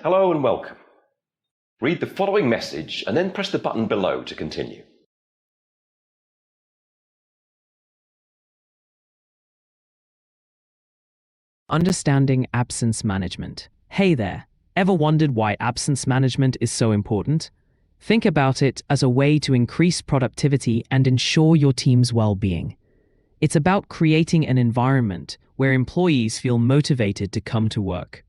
Hello and welcome. Read the following message and then press the button below to continue. Understanding absence management. Hey there, ever wondered why absence management is so important? Think about it as a way to increase productivity and ensure your team's well-being. It's about creating an environment where employees feel motivated to come to work.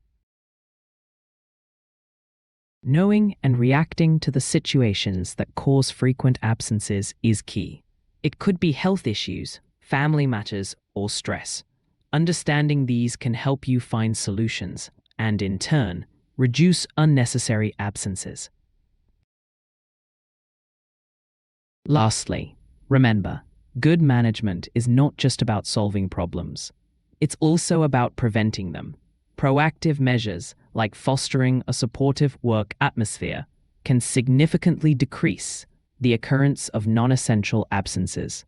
Knowing and reacting to the situations that cause frequent absences is key. It could be health issues, family matters, or stress. Understanding these can help you find solutions and, in turn, reduce unnecessary absences. Lastly, remember, good management is not just about solving problems. It's also about preventing them. Proactive measures, like fostering a supportive work atmosphere, can significantly decrease the occurrence of non-essential absences.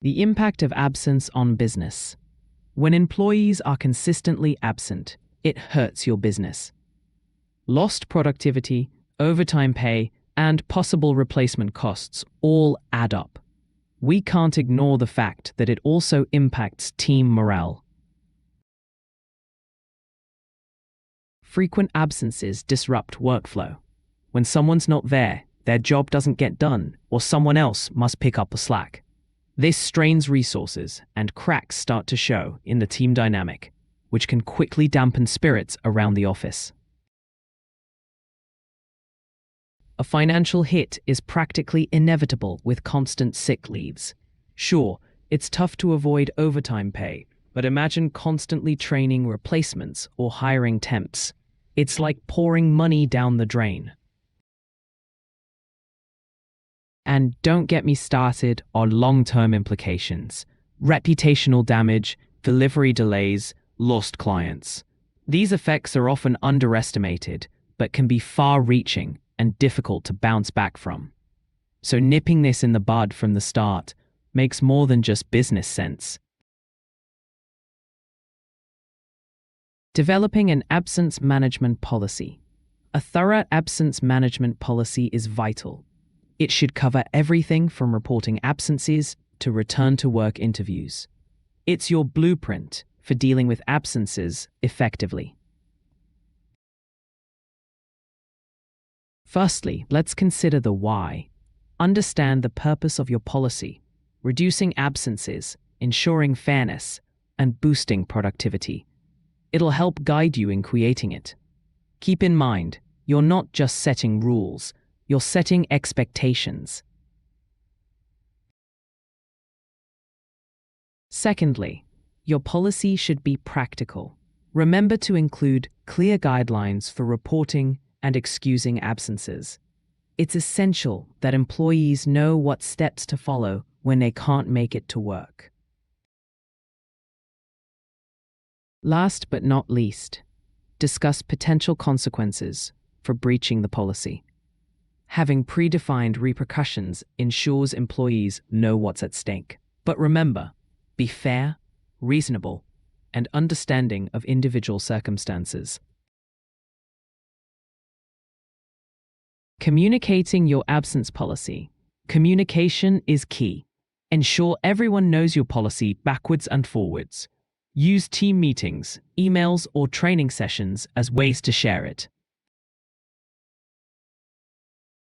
The impact of absence on business. When employees are consistently absent, it hurts your business. Lost productivity, overtime pay, and possible replacement costs all add up. We can't ignore the fact that it also impacts team morale. Frequent absences disrupt workflow. When someone's not there, their job doesn't get done, or someone else must pick up the slack. This strains resources, and cracks start to show in the team dynamic, which can quickly dampen spirits around the office. A financial hit is practically inevitable with constant sick leaves. Sure, it's tough to avoid overtime pay, but imagine constantly training replacements or hiring temps. It's like pouring money down the drain. And don't get me started on long-term implications. Reputational damage, delivery delays, lost clients. These effects are often underestimated, but can be far-reaching and difficult to bounce back from. So nipping this in the bud from the start makes more than just business sense. Developing an absence management policy. A thorough absence management policy is vital. It should cover everything from reporting absences to return-to-work interviews. It's your blueprint for dealing with absences effectively. Firstly, let's consider the why. Understand the purpose of your policy, reducing absences, ensuring fairness, and boosting productivity. It'll help guide you in creating it. Keep in mind, you're not just setting rules, you're setting expectations. Secondly, your policy should be practical. Remember to include clear guidelines for reporting and excusing absences. It's essential that employees know what steps to follow when they can't make it to work. Last but not least, discuss potential consequences for breaching the policy. Having predefined repercussions ensures employees know what's at stake. But remember, be fair, reasonable, and understanding of individual circumstances. Communicating your absence policy. Communication is key. Ensure everyone knows your policy backwards and forwards. Use team meetings, emails, or training sessions as ways to share it.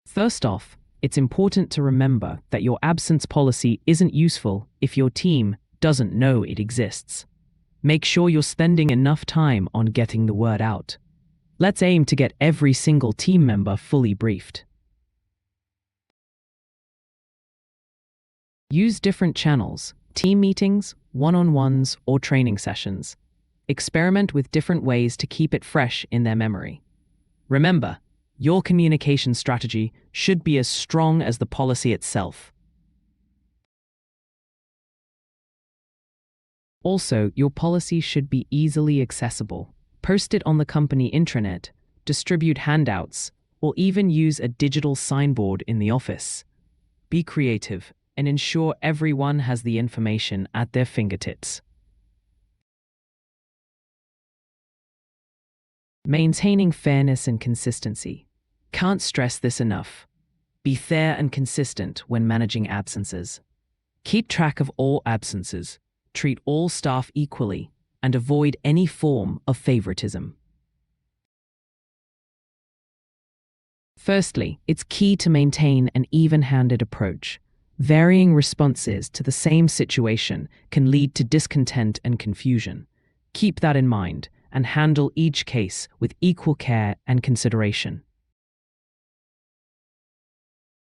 First off, it's important to remember that your absence policy isn't useful if your team doesn't know it exists. Make sure you're spending enough time on getting the word out. Let's aim to get every single team member fully briefed. Use different channels, team meetings, one-on-ones, or training sessions. Experiment with different ways to keep it fresh in their memory. Remember, your communication strategy should be as strong as the policy itself. Also, your policy should be easily accessible. Post it on the company intranet, distribute handouts, or even use a digital signboard in the office. Be creative and ensure everyone has the information at their fingertips. Maintaining fairness and consistency. Can't stress this enough. Be fair and consistent when managing absences. Keep track of all absences, treat all staff equally, and avoid any form of favoritism. Firstly, it's key to maintain an even-handed approach. Varying responses to the same situation can lead to discontent and confusion. Keep that in mind and handle each case with equal care and consideration.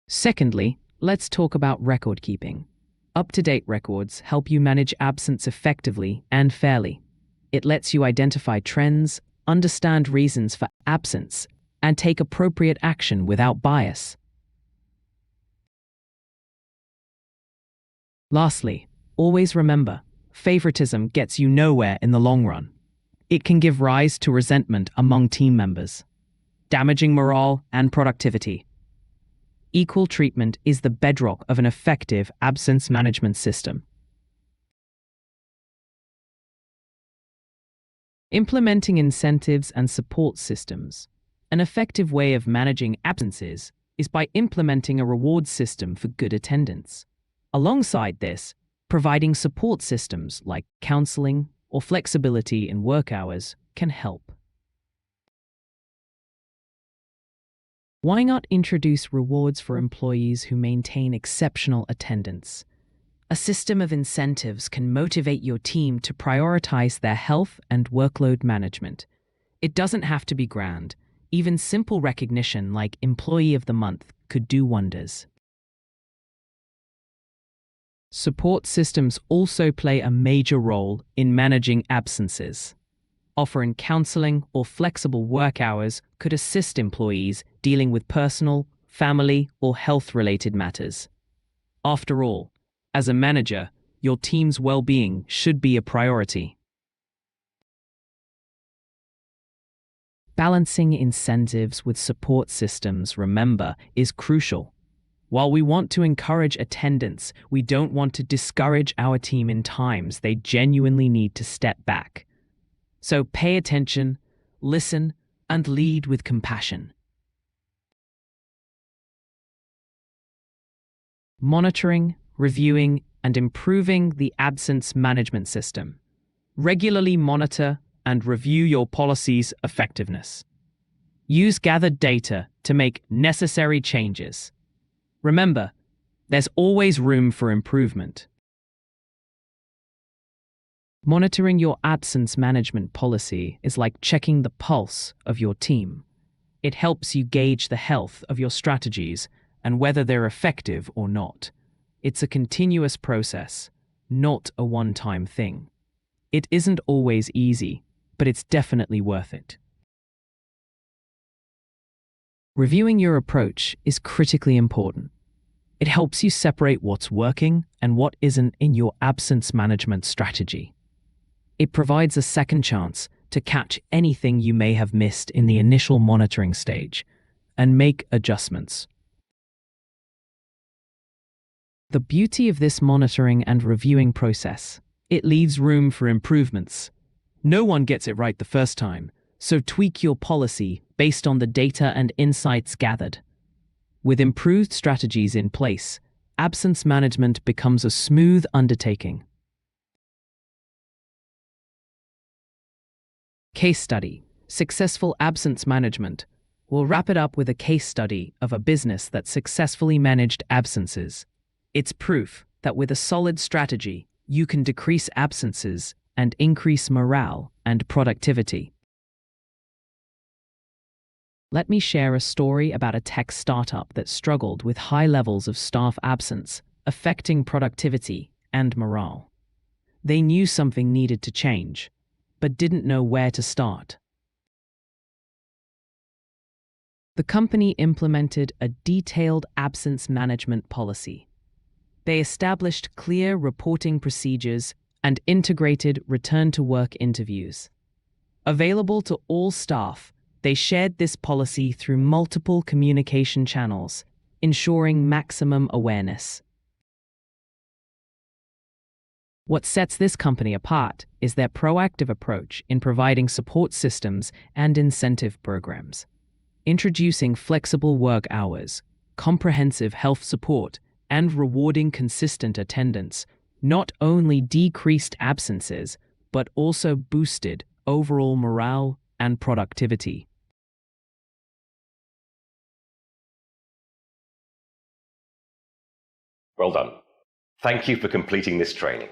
Secondly, let's talk about record keeping. Up-to-date records help you manage absence effectively and fairly. It lets you identify trends, understand reasons for absence, and take appropriate action without bias. Lastly, always remember, favoritism gets you nowhere in the long run. It can give rise to resentment among team members, damaging morale and productivity. Equal treatment is the bedrock of an effective absence management system. Implementing incentives and support systems. An effective way of managing absences is by implementing a reward system for good attendance. Alongside this, providing support systems like counseling or flexibility in work hours can help. Why not introduce rewards for employees who maintain exceptional attendance? A system of incentives can motivate your team to prioritize their health and workload management. It doesn't have to be grand. Even simple recognition like Employee of the Month could do wonders. Support systems also play a major role in managing absences. Offering counseling or flexible work hours could assist employees dealing with personal, family, or health-related matters. After all, as a manager, your team's well-being should be a priority. Balancing incentives with support systems, remember, is crucial. While we want to encourage attendance, we don't want to discourage our team in times they genuinely need to step back. So pay attention, listen, and lead with compassion. Monitoring, reviewing, and improving the absence management system. Regularly monitor and review your policy's effectiveness. Use gathered data to make necessary changes. Remember, there's always room for improvement. Monitoring your absence management policy is like checking the pulse of your team. It helps you gauge the health of your strategies and whether they're effective or not. It's a continuous process, not a one-time thing. It isn't always easy, but it's definitely worth it. Reviewing your approach is critically important. It helps you separate what's working and what isn't in your absence management strategy. It provides a second chance to catch anything you may have missed in the initial monitoring stage and make adjustments. The beauty of this monitoring and reviewing process, it leaves room for improvements. No one gets it right the first time, so tweak your policy based on the data and insights gathered. With improved strategies in place, absence management becomes a smooth undertaking. Case study: Successful absence management. We'll wrap it up with a case study of a business that successfully managed absences. It's proof that with a solid strategy, you can decrease absences and increase morale and productivity. Let me share a story about a tech startup that struggled with high levels of staff absence, affecting productivity and morale. They knew something needed to change, but didn't know where to start. The company implemented a detailed absence management policy. They established clear reporting procedures and integrated return-to-work interviews. Available to all staff, they shared this policy through multiple communication channels, ensuring maximum awareness. What sets this company apart is their proactive approach in providing support systems and incentive programs. Introducing flexible work hours, comprehensive health support, and rewarding consistent attendance not only decreased absences, but also boosted overall morale and productivity. Well done. Thank you for completing this training.